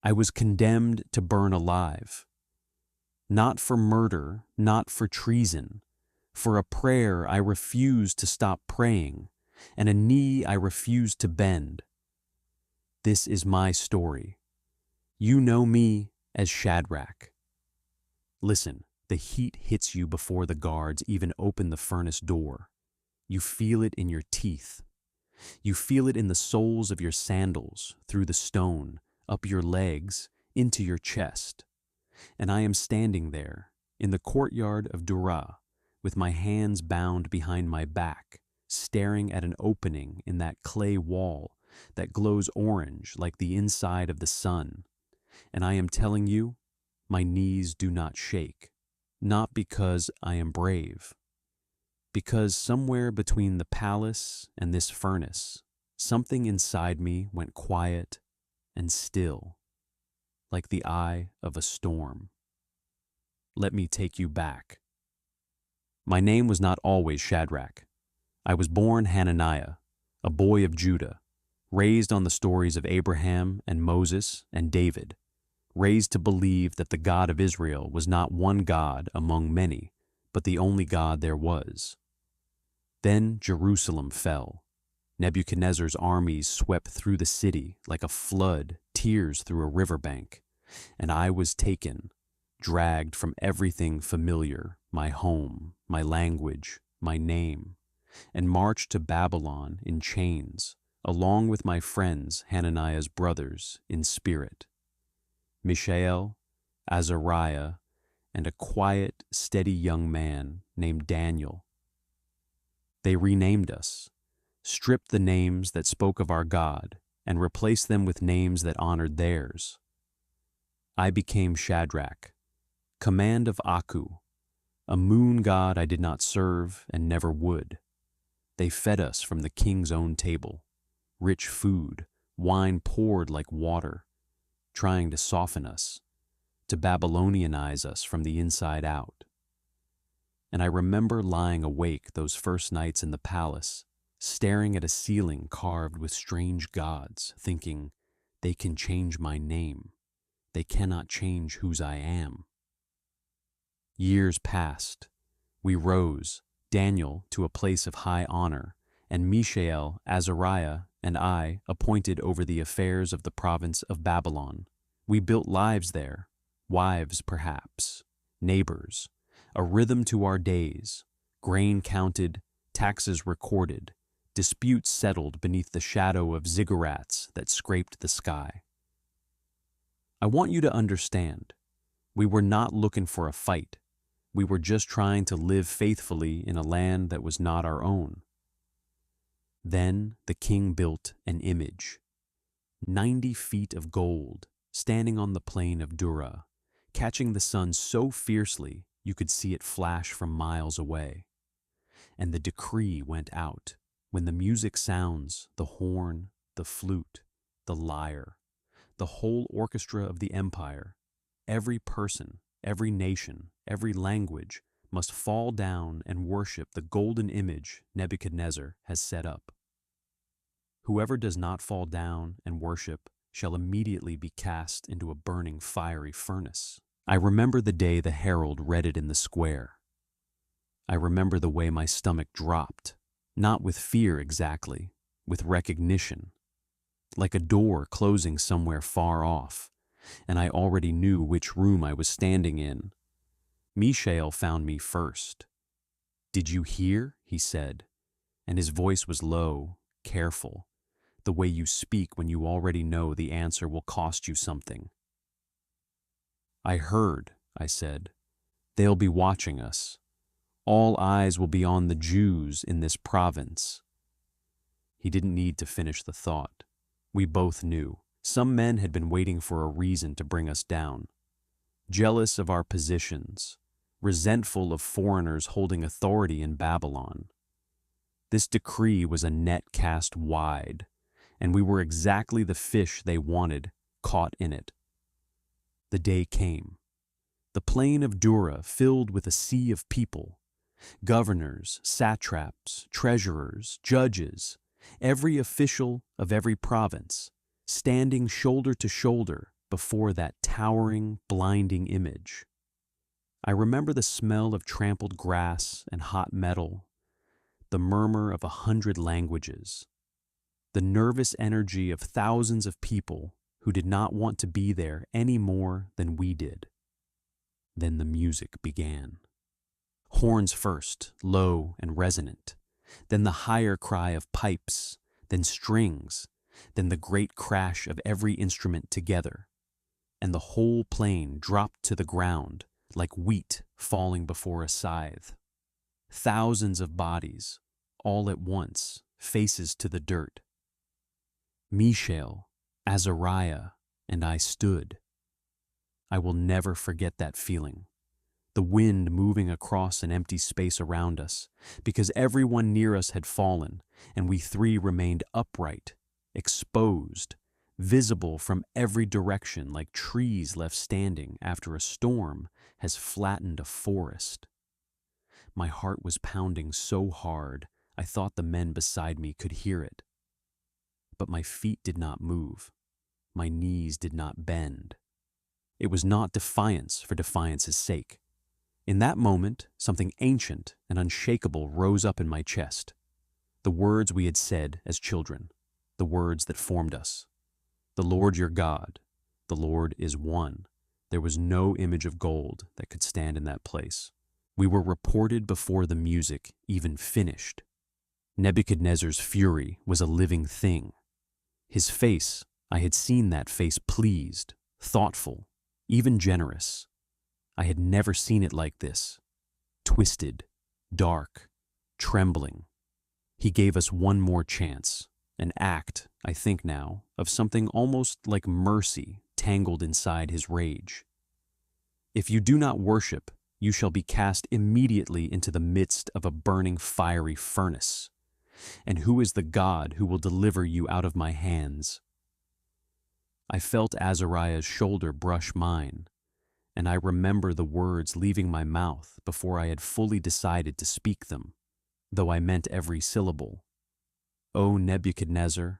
I was condemned to burn alive, not for murder, not for treason, for a prayer I refused to stop praying, and a knee I refused to bend. This is my story. You know me as Shadrach. Listen, the heat hits you before the guards even open the furnace door. You feel it in your teeth. You feel it in the soles of your sandals, through the stone, up your legs, into your chest. And I am standing there, in the courtyard of Dura, with my hands bound behind my back, staring at an opening in that clay wall that glows orange like the inside of the sun. And I am telling you, my knees do not shake, not because I am brave, because somewhere between the palace and this furnace, something inside me went quiet and still, like the eye of a storm. Let me take you back. My name was not always Shadrach. I was born Hananiah, a boy of Judah, raised on the stories of Abraham and Moses and David, raised to believe that the God of Israel was not one God among many, but the only God there was. Then Jerusalem fell. Nebuchadnezzar's armies swept through the city like a flood tears through a riverbank, and I was taken, dragged from everything familiar, my home, my language, my name, and marched to Babylon in chains, along with my friends Hananiah's brothers in spirit, Mishael, Azariah, and a quiet, steady young man named Daniel. They renamed us, stripped the names that spoke of our God, and replaced them with names that honored theirs. I became Shadrach, command of Aku, a moon god I did not serve and never would. They fed us from the king's own table, rich food, wine poured like water, trying to soften us, to Babylonianize us from the inside out. And I remember lying awake those first nights in the palace, staring at a ceiling carved with strange gods, thinking, they can change my name. They cannot change whose I am. Years passed. We rose, Daniel to a place of high honor, and Mishael, Azariah, and I appointed over the affairs of the province of Babylon. We built lives there, wives perhaps, neighbors, a rhythm to our days, grain counted, taxes recorded, disputes settled beneath the shadow of ziggurats that scraped the sky. I want you to understand, we were not looking for a fight. We were just trying to live faithfully in a land that was not our own. Then the king built an image, 90 feet of gold, standing on the plain of Dura, catching the sun so fiercely you could see it flash from miles away. And the decree went out, when the music sounds, the horn, the flute, the lyre, the whole orchestra of the empire, every person, every nation, every language must fall down and worship the golden image Nebuchadnezzar has set up. Whoever does not fall down and worship shall immediately be cast into a burning fiery furnace. I remember the day the herald read it in the square. I remember the way my stomach dropped, not with fear exactly, with recognition, like a door closing somewhere far off, and I already knew which room I was standing in. Mishael found me first. "Did you hear?" he said, and his voice was low, careful, the way you speak when you already know the answer will cost you something. "I heard," I said. "They'll be watching us. All eyes will be on the Jews in this province." He didn't need to finish the thought. We both knew. Some men had been waiting for a reason to bring us down. Jealous of our positions, resentful of foreigners holding authority in Babylon. This decree was a net cast wide, and we were exactly the fish they wanted, caught in it. The day came. The plain of Dura filled with a sea of people, governors, satraps, treasurers, judges, every official of every province, standing shoulder to shoulder, before that towering, blinding image. I remember the smell of trampled grass and hot metal, the murmur of 100 languages, the nervous energy of thousands of people who did not want to be there any more than we did. Then the music began. Horns first, low and resonant, then the higher cry of pipes, then strings, then the great crash of every instrument together, and the whole plain dropped to the ground like wheat falling before a scythe. Thousands of bodies, all at once, faces to the dirt. Mishael, Azariah, and I stood. I will never forget that feeling. The wind moving across an empty space around us, because everyone near us had fallen, and we three remained upright, exposed, visible from every direction like trees left standing after a storm has flattened a forest. My heart was pounding so hard I thought the men beside me could hear it. But my feet did not move. My knees did not bend. It was not defiance for defiance's sake. In that moment, something ancient and unshakable rose up in my chest. The words we had said as children, the words that formed us. The Lord your God, the Lord is one. There was no image of gold that could stand in that place. We were reported before the music even finished. Nebuchadnezzar's fury was a living thing. His face, I had seen that face pleased, thoughtful, even generous. I had never seen it like this. Twisted, dark, trembling. He gave us one more chance, an act, I think now, of something almost like mercy tangled inside his rage. If you do not worship, you shall be cast immediately into the midst of a burning fiery furnace. And who is the God who will deliver you out of my hands? I felt Azariah's shoulder brush mine, and I remember the words leaving my mouth before I had fully decided to speak them, though I meant every syllable. O Nebuchadnezzar,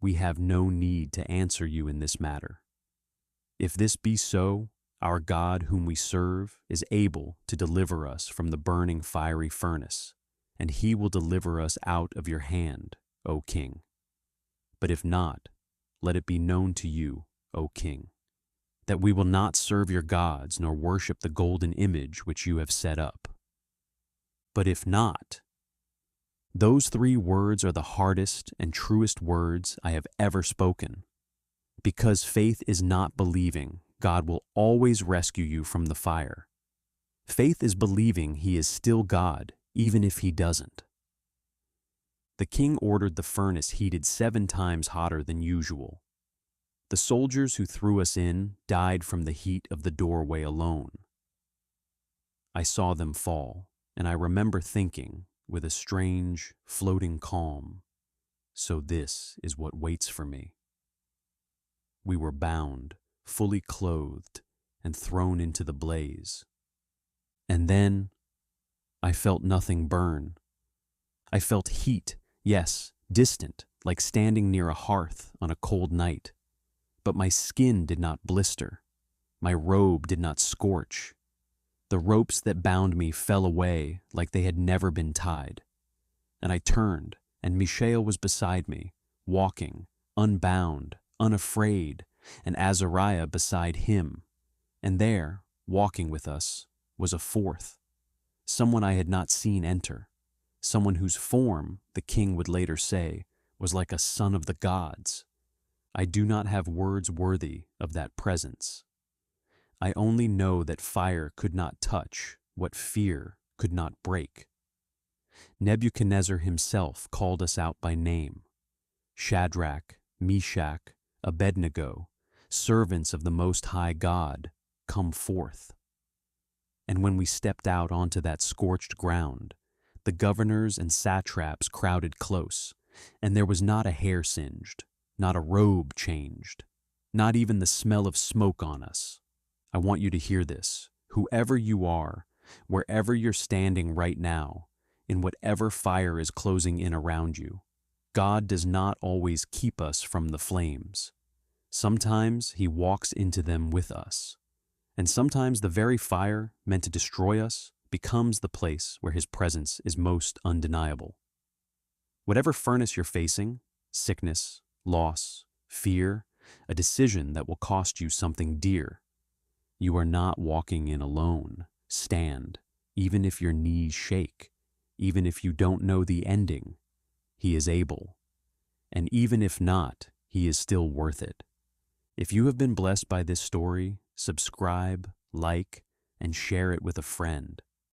we have no need to answer you in this matter. If this be so, our God whom we serve is able to deliver us from the burning fiery furnace, and he will deliver us out of your hand, O king. But if not, let it be known to you, O king, that we will not serve your gods nor worship the golden image which you have set up. But if not, those three words are the hardest and truest words I have ever spoken. Because faith is not believing, God will always rescue you from the fire. Faith is believing he is still God, even if he doesn't. The king ordered the furnace heated 7 times hotter than usual. The soldiers who threw us in died from the heat of the doorway alone. I saw them fall, and I remember thinking, with a strange, floating calm, so this is what waits for me. We were bound, fully clothed, and thrown into the blaze. And then I felt nothing burn. I felt heat, yes, distant, like standing near a hearth on a cold night. But my skin did not blister. My robe did not scorch. The ropes that bound me fell away like they had never been tied. And I turned, and Mishael was beside me, walking, unbound, unafraid, and Azariah beside him. And there, walking with us, was a fourth, someone I had not seen enter, someone whose form, the king would later say, was like a son of the gods. I do not have words worthy of that presence. I only know that fire could not touch what fear could not break. Nebuchadnezzar himself called us out by name. Shadrach, Meshach, Abednego, servants of the Most High God, come forth. And when we stepped out onto that scorched ground, the governors and satraps crowded close, and there was not a hair singed, not a robe changed, not even the smell of smoke on us. I want you to hear this. Whoever you are, wherever you're standing right now, in whatever fire is closing in around you, God does not always keep us from the flames. Sometimes he walks into them with us. And sometimes the very fire meant to destroy us becomes the place where his presence is most undeniable. Whatever furnace you're facing, sickness, loss, fear, a decision that will cost you something dear, you are not walking in alone. Stand, even if your knees shake, even if you don't know the ending. He is able. And even if not, he is still worth it. If you have been blessed by this story, subscribe, like, and share it with a friend.